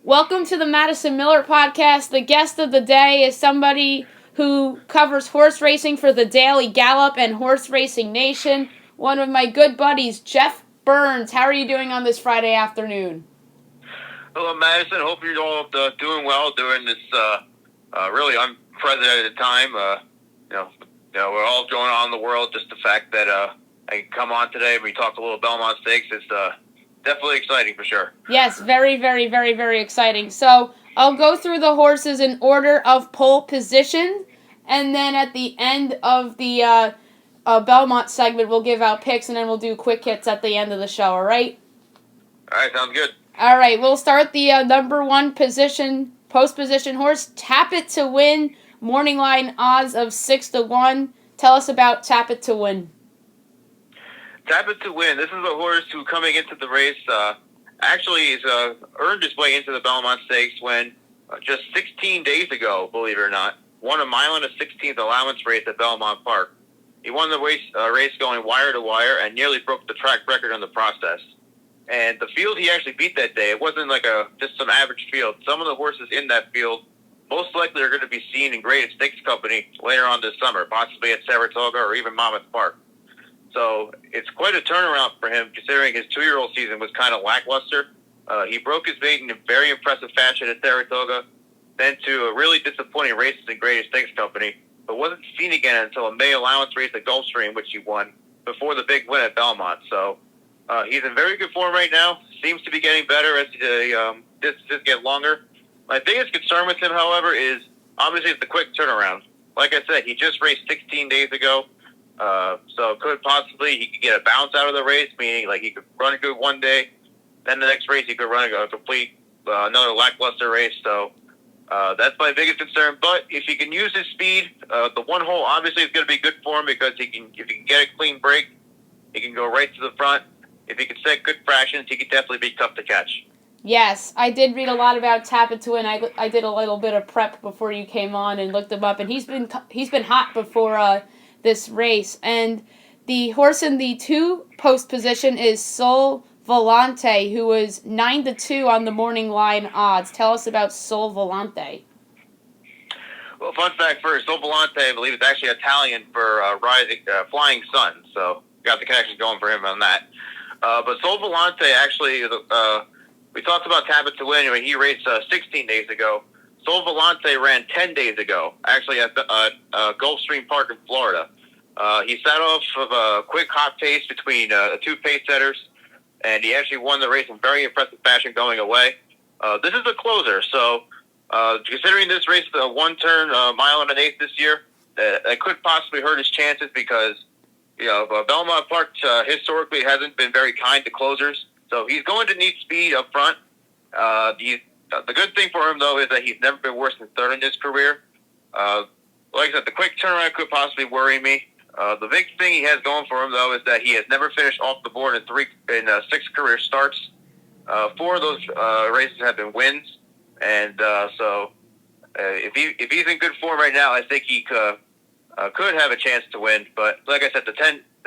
Welcome to the Madison Miller podcast. The guest of the day is somebody who covers horse racing for the Daily Gallop and Horse Racing Nation. One of my good buddies, Jeff Byrnes. How are you doing on this Friday afternoon? Hello, Madison. Hope you're all doing well during this really unprecedented time. We're all going on in the world. Just the fact that I can come on today and we talk a little Belmont Stakes is definitely exciting for sure. Yes, very, very, very, very exciting. So I'll go through the horses in order of pole position, and then at the end of the Belmont segment, we'll give out picks, and then we'll do quick hits at the end of the show, all right? All right, sounds good. All right, we'll start the number one position, post position horse, Tap It to Win, morning line odds of 6-1. Tell us about Tap It to Win. Tap It to Win. This is a horse who, coming into the race, actually is earned his way into the Belmont Stakes when just 16 days ago, believe it or not, won a mile and a 16th allowance race at Belmont Park. He won the race going wire to wire and nearly broke the track record in the process. And the field he actually beat that day, it wasn't like just some average field. Some of the horses in that field most likely are going to be seen in Graded Stakes Company later on this summer, possibly at Saratoga or even Monmouth Park. So it's quite a turnaround for him, considering his 2-year-old season was kind of lackluster. He broke his weight in a very impressive fashion at Saratoga, then to a really disappointing race in Graded Stakes Company, but wasn't seen again until a May allowance race at Gulfstream, which he won before the big win at Belmont. So he's in very good form right now. Seems to be getting better as the distances get longer. My biggest concern with him, however, is obviously the quick turnaround. Like I said, he just raced 16 days ago. So could possibly he could get a bounce out of the race, meaning like he could run good one day, then the next race he could run a complete another lackluster race. So that's my biggest concern. But if he can use his speed, the one hole obviously is going to be good for him because if he can get a clean break, he can go right to the front. If he can set good fractions, he could definitely be tough to catch. Yes, I did read a lot about Tap It to Win. I did a little bit of prep before you came on and looked him up, and he's been hot before this race. And the horse in the 2 post position is Sol Volante, who was 9-2 on the morning line odds. Tell us about Sol Volante. Well, fun fact first, Sol Volante, I believe, is actually Italian for flying sun. So got the connection going for him on that. But Sol Volante actually, we talked about Tap It to Win when he raced 16 days ago. Sol Volante ran 10 days ago, actually at Gulfstream Park in Florida. He sat off of a quick hot pace between 2 pace setters, and he actually won the race in very impressive fashion going away. This is a closer, so considering this race is a one-turn mile and an eighth this year, that could possibly hurt his chances because Belmont Park historically hasn't been very kind to closers, so he's going to need speed up front. The good thing for him, though, is that he's never been worse than third in his career. Like I said, the quick turnaround could possibly worry me. The big thing he has going for him, though, is that he has never finished off the board in 6 career starts. 4 of those races have been wins, and so if he's in good form right now, I think he could have a chance to win. But like I said, the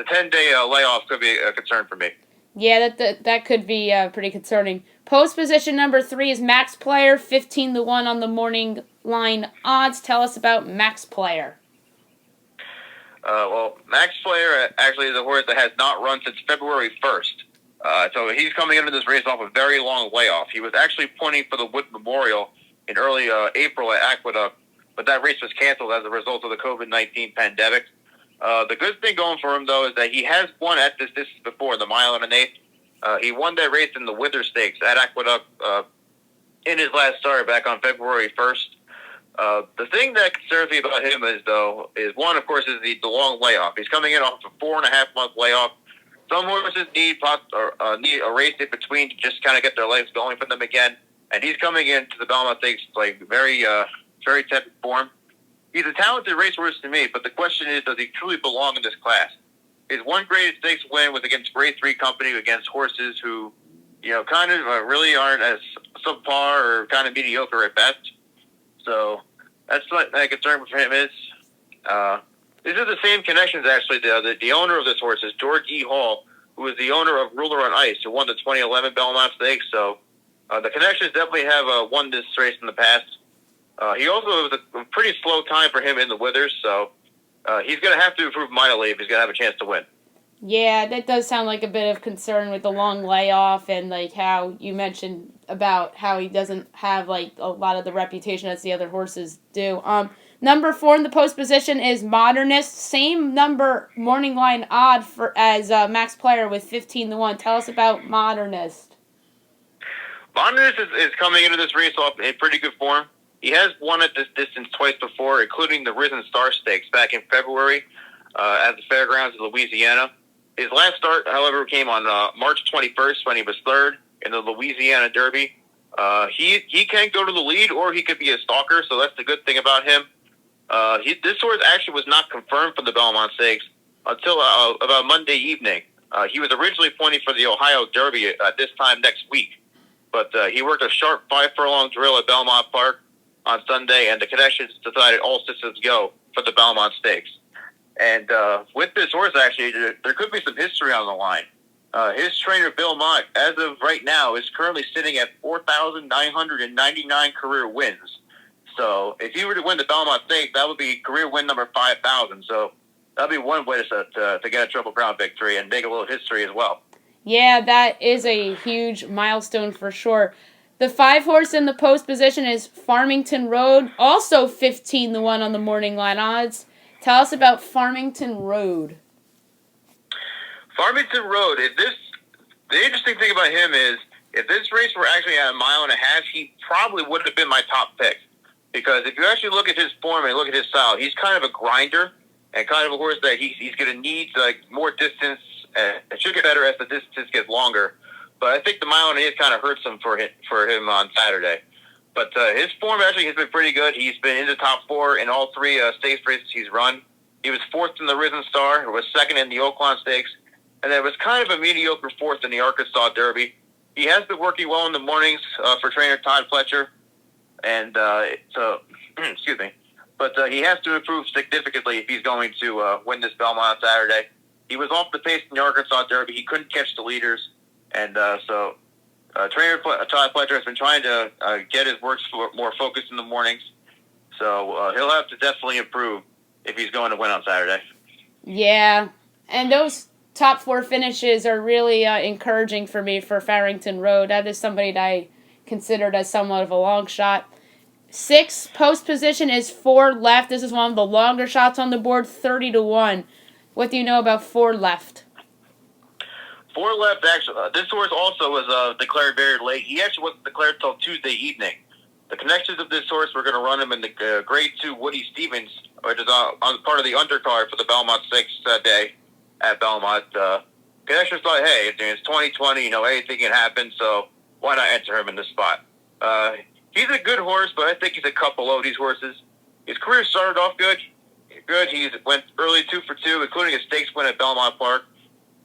10-day layoff could be a concern for me. Yeah, that could be pretty concerning. Post position number 3 is Max Player, 15-1 on the morning line odds. Tell us about Max Player. Well, Max Player actually is a horse that has not run since February 1st. So he's coming into this race off a very long layoff. He was actually pointing for the Wood Memorial in early April at Aqueduct, but that race was canceled as a result of the COVID-19 pandemic. The good thing going for him, though, is that he has won at this distance before, the mile and an eighth. He won that race in the Wither Stakes at Aqueduct in his last start back on February 1st. The thing that concerns me about him is one, of course, is the long layoff. He's coming in off a 4.5-month layoff. Some horses need a race in between to just kind of get their legs going for them again. And he's coming into the Belmont Stakes like very tepid form. He's a talented racehorse to me, but the question is, does he truly belong in this class? His one Graded Stakes win was against Grade 3 company, against horses who, kind of really aren't as subpar or kind of mediocre at best. So that's what my concern for him is. These are the same connections, actually. The owner of this horse is George E. Hall, who is the owner of Ruler on Ice, who won the 2011 Belmont Stakes. So The Connections definitely have won this race in the past. He also it was a pretty slow time for him in the withers, so he's going to have to improve mightily if he's going to have a chance to win. Yeah, that does sound like a bit of concern with the long layoff and like how you mentioned about how he doesn't have like a lot of the reputation as the other horses do. Number 4 in the post position is Modernist. Same number morning line odd for as Max Player with 15-1. Tell us about Modernist. Modernist is coming into this race off in pretty good form. He has won at this distance twice before, including the Risen Star Stakes back in February at the Fairgrounds of Louisiana. His last start, however, came on March 21st when he was third in the Louisiana Derby. He can go to the lead, or he could be a stalker, so that's the good thing about him. This horse actually was not confirmed for the Belmont Stakes until about Monday evening. He was originally pointing for the Ohio Derby at this time next week, but he worked a sharp 5-furlong drill at Belmont Park on Sunday, and the Connections decided all systems go for the Belmont Stakes. And with this horse, actually, there could be some history on the line. His trainer, Belmont, as of right now, is currently sitting at 4,999 career wins. So if he were to win the Belmont Stakes, that would be career win number 5,000. So that would be one way to get a Triple Crown victory and make a little history as well. Yeah, that is a huge milestone for sure. The 5 horse in the post position is Farmington Road, also 15-1 on the morning line odds. Tell us about Farmington Road. Farmington Road, the interesting thing about him is, if this race were actually at 1.5 miles, he probably would have been my top pick. Because if you actually look at his form and look at his style, he's kind of a grinder and kind of a horse that he's going to need more distance. It should get better as the distance gets longer. But I think the 1.5 miles kind of hurts him for him on Saturday. But his form actually has been pretty good. He's been in the top 4 in all 3 stakes races he's run. He was 4th in the Risen Star, was 2nd in the Oaklawn Stakes, and then was kind of a mediocre 4th in the Arkansas Derby. He has been working well in the mornings for trainer Todd Fletcher, and excuse me. But he has to improve significantly if he's going to win this Belmont on Saturday. He was off the pace in the Arkansas Derby. He couldn't catch the leaders, and trainer Todd Fletcher has been trying to get his works more focused in the mornings. So he'll have to definitely improve if he's going to win on Saturday. Yeah, and those top 4 finishes are really encouraging for me for Farmington Road. That is somebody that I considered as somewhat of a long shot. 6 post position is 4 left. This is one of the longer shots on the board, 30-1. What do you know about 4 left? 4 left, actually. This horse also was declared very late. He actually wasn't declared until Tuesday evening. The Connections of this horse were going to run him in the Grade 2 Woody Stevens, which is on part of the undercard for the Belmont Stakes day at Belmont. Connections thought, hey, it's 2020, anything can happen, so why not enter him in this spot? He's a good horse, but I think he's a cut below these horses. His career started off good. He went early 2 for 2, including a stakes win at Belmont Park.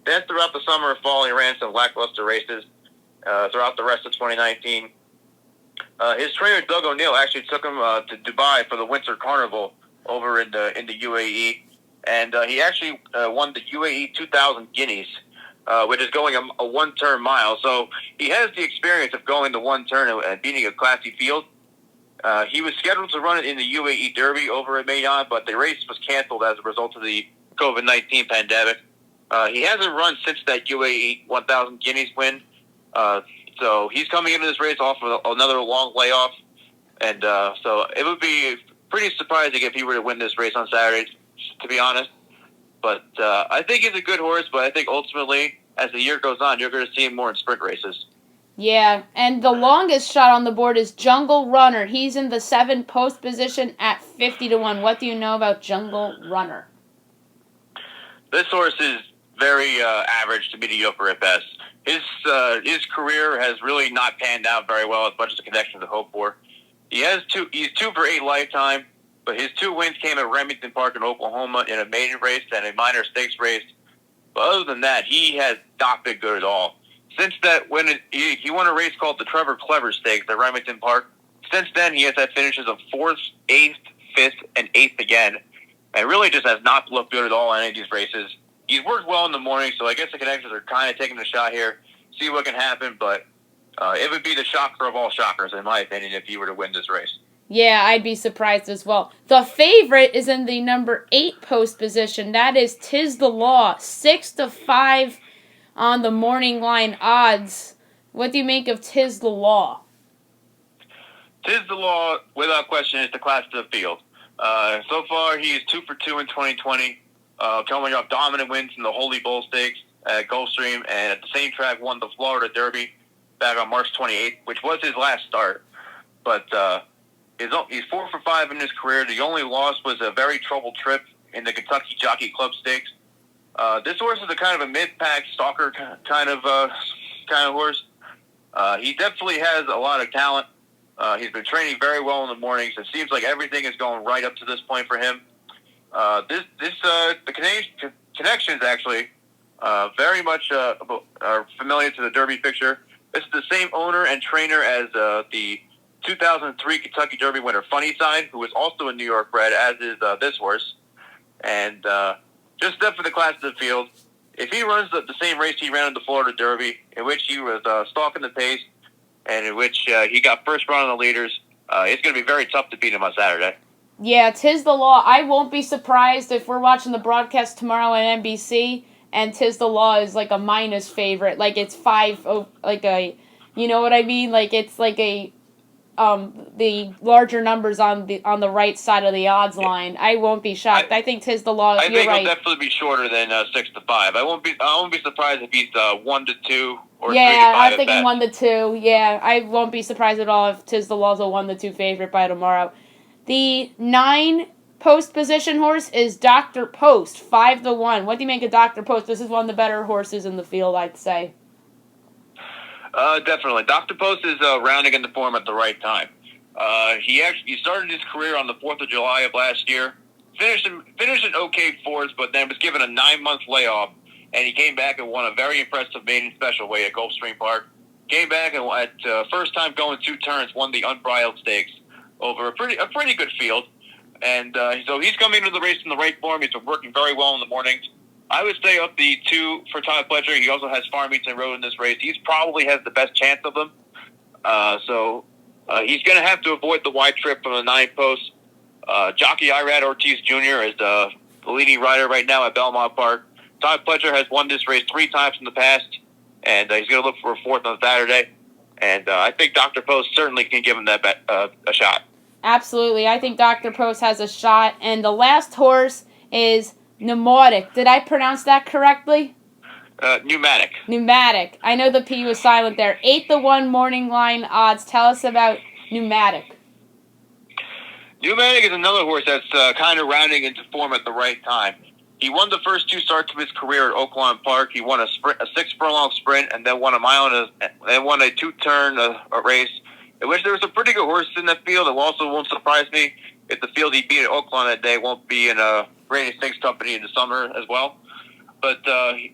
Then throughout the summer and fall, he ran some lackluster races throughout the rest of 2019. His trainer, Doug O'Neill, actually took him to Dubai for the Winter Carnival over in the UAE. And he actually won the UAE 2000 Guineas, which is going a one-turn mile. So he has the experience of going the one turn and beating a classy field. He was scheduled to run it in the UAE Derby over at Mayon, but the race was canceled as a result of the COVID-19 pandemic. He hasn't run since that UAE 1000 Guineas win. So he's coming into this race off of another long layoff. And so it would be pretty surprising if he were to win this race on Saturday, to be honest. But I think he's a good horse, but I think ultimately, as the year goes on, you're going to see him more in sprint races. Yeah, and the longest shot on the board is Jungle Runner. He's in the 7 post position at 50-1. What do you know about Jungle Runner? This horse is very average to mediocre at best. His career has really not panned out very well as much as the Connections have hoped for. He's 2 for 8 lifetime, but his 2 wins came at Remington Park in Oklahoma in a maiden race and a minor stakes race. But other than that, he has not been good at all. Since that, he won a race called the Trevor Clever Stakes at Remington Park. Since then, he has had finishes of 4th, 8th, 5th, and 8th again, and really just has not looked good at all in any of these races. He's worked well in the morning, so I guess the Connections are kind of taking the shot here, see what can happen, but It would be the shocker of all shockers, in my opinion, if he were to win this race. Yeah, I'd be surprised as well. The favorite is in the number 8 post position. That is Tiz the Law, 6-5 on the morning line odds. What do you make of Tiz the Law? Tiz the Law, without question, is the class of the field. So far, he is 2 for 2 in 2020, coming off dominant wins in the Holy Bull Stakes at Gulfstream, and at the same track won the Florida Derby back on March 28th, which was his last start. But he's 4 for 5 in his career. The only loss was a very troubled trip in the Kentucky Jockey Club Stakes. This horse is a kind of a mid-pack stalker kind of horse. He definitely has a lot of talent. He's been training very well in the mornings. It seems like everything is going right up to this point for him. The connections actually very much are familiar to the Derby picture. This is the same owner and trainer as the 2003 Kentucky Derby winner Funnyside, who is also a New York bred, as is this horse. And just step for the class of the field. If he runs the same race he ran in the Florida Derby, in which he was stalking the pace, and in which he got first run on the leaders, it's going to be very tough to beat him on Saturday. Yeah, Tiz the Law. I won't be surprised if we're watching the broadcast tomorrow on NBC and Tiz the Law is like a minus favorite. Like it's 5, like a, you know what I mean? Like it's like a, the larger numbers on the right side of the odds line. I won't be shocked. I think Tiz the Law. I you're think right. He'll definitely be shorter than 6-5. I won't be surprised if he's 1-2 or 3-5. Yeah, I'm thinking 1-2. Yeah, I won't be surprised at all if Tiz the Law's a 1-2 favorite by tomorrow. The 9 post position horse is Dr. Post, 5-1. What do you make of Dr. Post? This is one of the better horses in the field, I'd say. Definitely. Dr. Post is rounding into form at the right time. He started his career on the 4th of July of last year, finished in okay fourth, but then was given a 9-month layoff, and he came back and won a very impressive maiden special weight at Gulfstream Park. Came back and at first time going 2 turns, won the Unbridled Stakes over a pretty good field. And so he's coming into the race in the right form. He's been working very well in the mornings. I would stay up the 2 for Todd Pletcher. He also has Farmington Road in this race. He probably has the best chance of them. So he's going to have to avoid the wide trip from the 9 post. Jockey Irad Ortiz Jr. is the leading rider right now at Belmont Park. Todd Pletcher has won this race 3 times in the past, and he's going to look for a 4th on Saturday. And I think Dr. Post certainly can give him that a shot. Absolutely. I think Dr. Post has a shot. And the last horse is Pneumatic. Did I pronounce that correctly? Pneumatic. Pneumatic. I know the P was silent there. 8-1 morning line odds. Tell us about Pneumatic. Pneumatic is another horse that's kind of rounding into form at the right time. He won the first 2 starts of his career at Oaklawn Park. He won a 6-furlong sprint, and then won a mile and won a 2-turn race, in which there was some pretty good horses in that field. It also won't surprise me if the field he beat at Oaklawn that day won't be in a Brady Stakes Company in the summer as well. But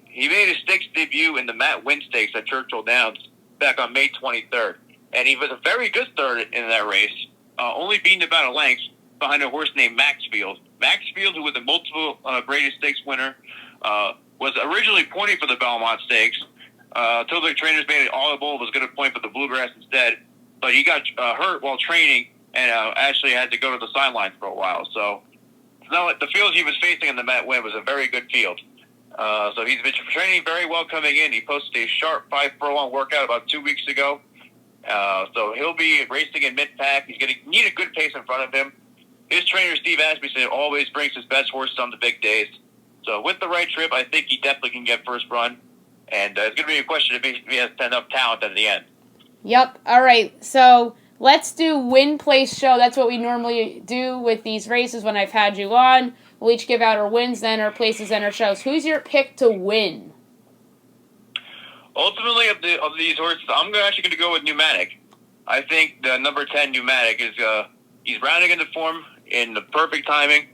he made his stakes debut in the Matt Wynn Stakes at Churchill Downs back on May 23rd. And he was a very good third in that race, only beaten about a length behind a horse named Maxfield. Maxfield, who was a multiple Brady Stakes winner, was originally pointing for the Belmont Stakes. Until the trainers made it audible, was going to point for the Bluegrass instead. But he got hurt while training and actually had to go to the sidelines for a while. So the field he was facing in the Matt Wynn was a very good field. So he's been training very well coming in. He posted a sharp 5-furlong workout about 2 weeks ago. So he'll be racing in mid-pack. He's going to need a good pace in front of him. His trainer, Steve Asmussen, always brings his best horses on the big days. So with the right trip, I think he definitely can get first run. And it's going to be a question if he has enough talent at the end. Yep. All right. So let's do win, place, show. That's what we normally do with these races when I've had you on. We'll each give out our wins, then our places, and our shows. Who's your pick to win? Ultimately, of these horses, I'm actually going to go with Pneumatic. I think the number 10 Pneumatic is he's rounding into form in the perfect timing.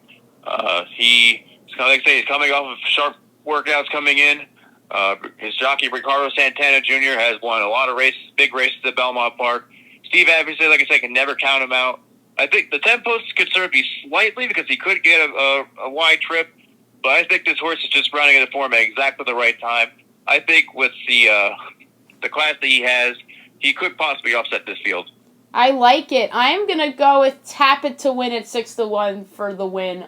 He's coming off of sharp workouts coming in. His jockey Ricardo Santana Jr. has won a lot of races, big races at Belmont Park. Steve Asmussen, like I said, can never count him out. I think the 10 post could serve me slightly because he could get a wide trip, but I think this horse is just rounding into form at exactly the right time. I think with the class that he has, he could possibly upset this field. I like it. I'm going to go with Tap It to Win at 6-1 for the win.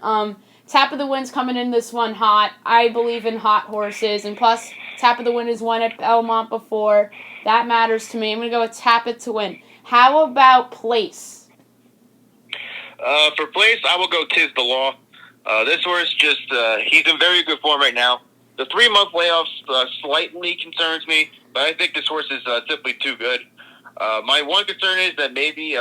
Tap of the Win's coming in this one hot. I believe in hot horses. And plus, Tap of the Win has won at Belmont before. That matters to me. I'm going to go with Tap It to Win. How about place? For place, I will go Tis the Law. This horse he's in very good form right now. The 3-month layoff slightly concerns me, but I think this horse is simply too good. My one concern is that maybe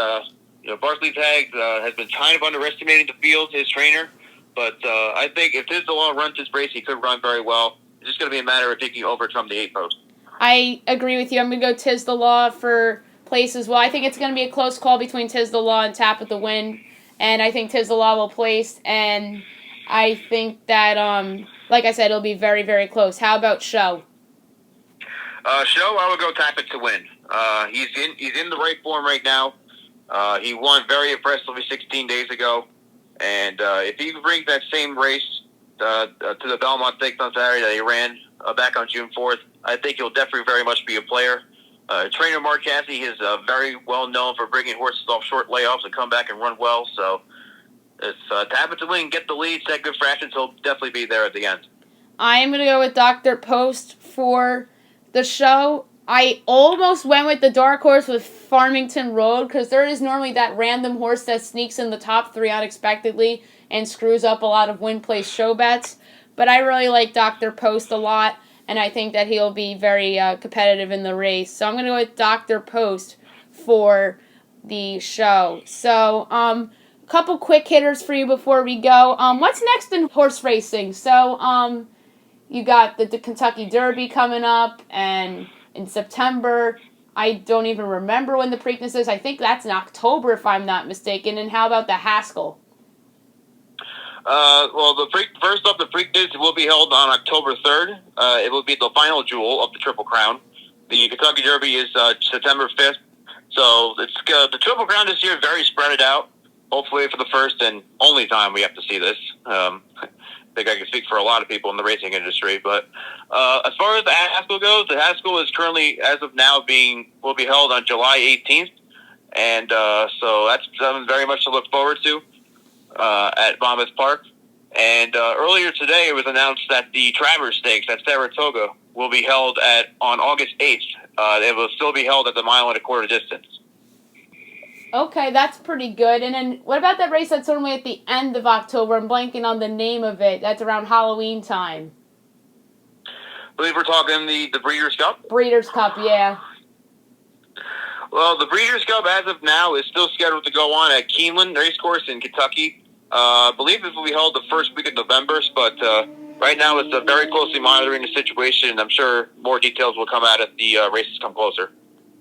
Barclay Tagg has been kind of underestimating the field, his trainer. But I think if Tis the Law runs this race, he could run very well. It's just going to be a matter of if he can overcome the 8 post. I agree with you. I'm going to go Tis the Law for place as well. I think it's going to be a close call between Tis the Law and Tap at the Win. And I think Tis the Law will place. And I think that, like I said, it'll be very, very close. How about Show? Show, I would go Tap It to Win. He's in the right form right now. He won very impressively 16 days ago. And if he brings that same race to the Belmont Stakes on Saturday that he ran back on June 4th, I think he'll definitely very much be a player. Trainer Mark Cassie is very well known for bringing horses off short layoffs and come back and run well. So it's Tap It to Win, get the lead, set good fractions. He'll definitely be there at the end. I am going to go with Dr. Post for the Show. I almost went with the dark horse with Farmington Road because there is normally that random horse that sneaks in the top 3 unexpectedly and screws up a lot of win-place show bets. But I really like Dr. Post a lot, and I think that he'll be very competitive in the race. So I'm going to go with Dr. Post for the Show. So a couple quick hitters for you before we go. What's next in horse racing? So you got the Kentucky Derby coming up, and in September, I don't even remember when the Preakness is. I think that's in October, if I'm not mistaken. And how about the Haskell? Well, first up, the Preakness will be held on October 3rd. It will be the final jewel of the Triple Crown. The Kentucky Derby is September 5th. So it's the Triple Crown this year very spread out. Hopefully for the first and only time we have to see this. I think I can speak for a lot of people in the racing industry. But as far as the Haskell goes, the Haskell is currently, as of now, will be held on July 18th. And so that's something very much to look forward to at Monmouth Park. And earlier today, it was announced that the Travers Stakes at Saratoga will be held on August 8th. It will still be held at the 1.25 mile distance. Okay, that's pretty good. And then what about that race that's only at the end of October? I'm blanking on the name of it. That's around Halloween time. I believe we're talking the Breeders' Cup? Breeders' Cup, yeah. Well, the Breeders' Cup, as of now, is still scheduled to go on at Keeneland Racecourse in Kentucky. I believe it will be held the first week of November, but right now it's very closely monitoring the situation, and I'm sure more details will come out as the races come closer.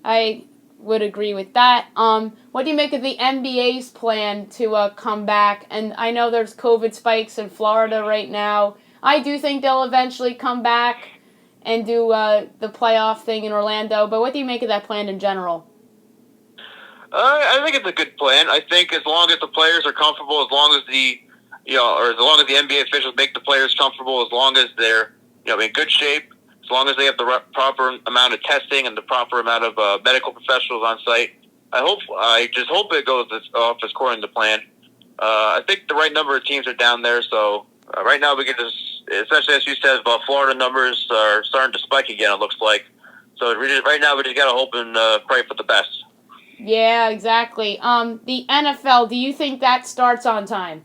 I would agree with that. What do you make of the NBA's plan to come back? And I know there's COVID spikes in Florida right now. I do think they'll eventually come back and do the playoff thing in Orlando. But what do you make of that plan in general? I think it's a good plan. I think as long as the players are comfortable, as long as the NBA officials make the players comfortable, as long as they're in good shape, as long as they have the proper amount of testing and the proper amount of medical professionals on site, I just hope it goes off as according to plan. I think the right number of teams are down there, so right now we can just, especially as you said, Florida numbers are starting to spike again, it looks like. So right now we just got to hope and pray for the best. Yeah, exactly. The NFL, do you think that starts on time?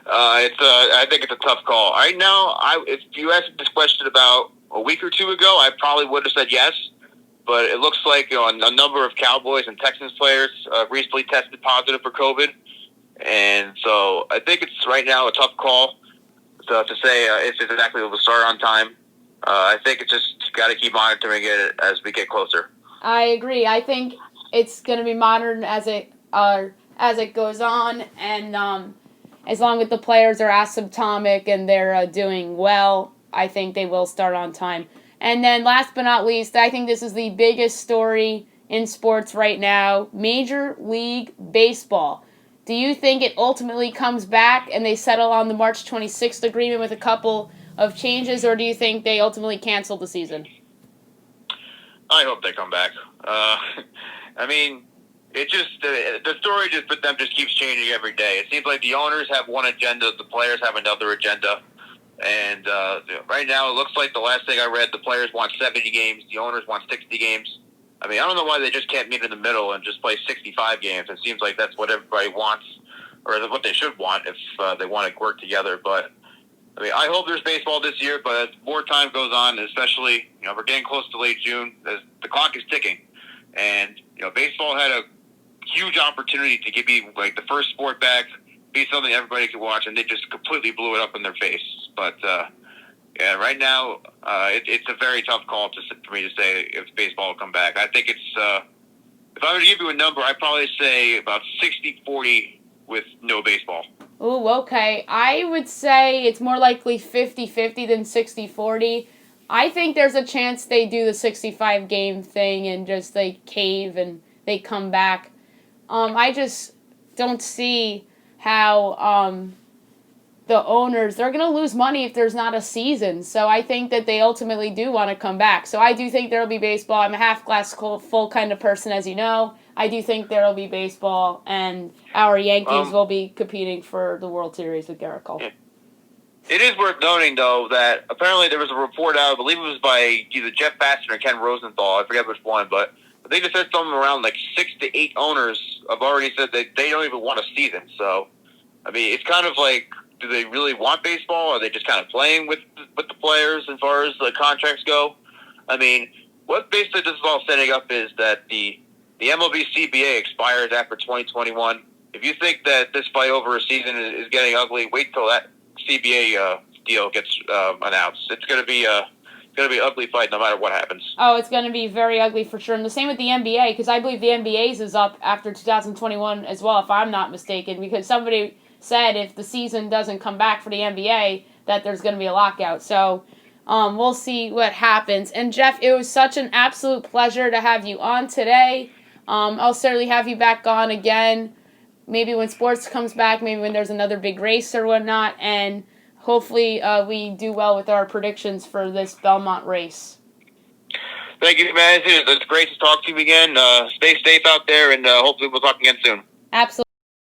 I think it's a tough call. Right now, if you asked me this question about a week or two ago, I probably would have said yes. But it looks like a number of Cowboys and Texans players recently tested positive for COVID. And so I think it's right now a tough call to say if it's exactly will start on time. I think it's just got to keep monitoring it as we get closer. I agree. I think it's going to be monitored as it goes on, and as long as the players are asymptomatic and they're doing well, I think they will start on time. And then last but not least, I think this is the biggest story in sports right now, Major League Baseball. Do you think it ultimately comes back and they settle on the March 26th agreement with a couple of changes, or do you think they ultimately cancel the season? I hope they come back. I mean, it just the story just with them just keeps changing every day. It seems like the owners have one agenda, the players have another agenda, and right now it looks like the last thing I read, the players want 70 games, the owners want 60 games. I mean, I don't know why they just can't meet in the middle and just play 65 games. It seems like that's what everybody wants, or what they should want if they want to work together. But I mean, I hope there's baseball this year, but as more time goes on, especially, we're getting close to late June, the clock is ticking. And, baseball had a huge opportunity to be like the first sport back, be something everybody could watch, and they just completely blew it up in their face. But, yeah, right now, it's a very tough call for me to say if baseball will come back. I think it's, if I were to give you a number, I'd probably say about 60-40 with no baseball. Ooh, okay. I would say it's more likely 50-50 than 60-40. I think there's a chance they do the 65 game thing and just they cave and they come back. I just don't see how the owners, they're going to lose money if there's not a season. So I think that they ultimately do want to come back. So I do think there will be baseball. I'm a half glass full kind of person, as you know. I do think there will be baseball, and our Yankees will be competing for the World Series with Garrett Cole. Yeah. It is worth noting, though, that apparently there was a report out, I believe it was by either Jeff Baston or Ken Rosenthal, I forget which one, but I think they said something around like 6 to 8 owners have already said that they don't even want a season. So, I mean, it's kind of like, do they really want baseball? Or are they just kind of playing with the players as far as the contracts go? I mean, what basically this is all setting up is that the MLB CBA expires after 2021. If you think that this fight over a season is getting ugly, wait till that CBA deal gets announced. It's going to be an ugly fight no matter what happens. Oh, it's going to be very ugly for sure. And the same with the NBA, because I believe the NBA's is up after 2021 as well, if I'm not mistaken, because somebody said if the season doesn't come back for the NBA, that there's going to be a lockout. So we'll see what happens. And Jeff, it was such an absolute pleasure to have you on today. I'll certainly have you back on again, maybe when sports comes back, maybe when there's another big race or whatnot, and hopefully we do well with our predictions for this Belmont race. Thank you, man. It's great to talk to you again. Stay safe out there, and hopefully we'll talk again soon. Absolutely.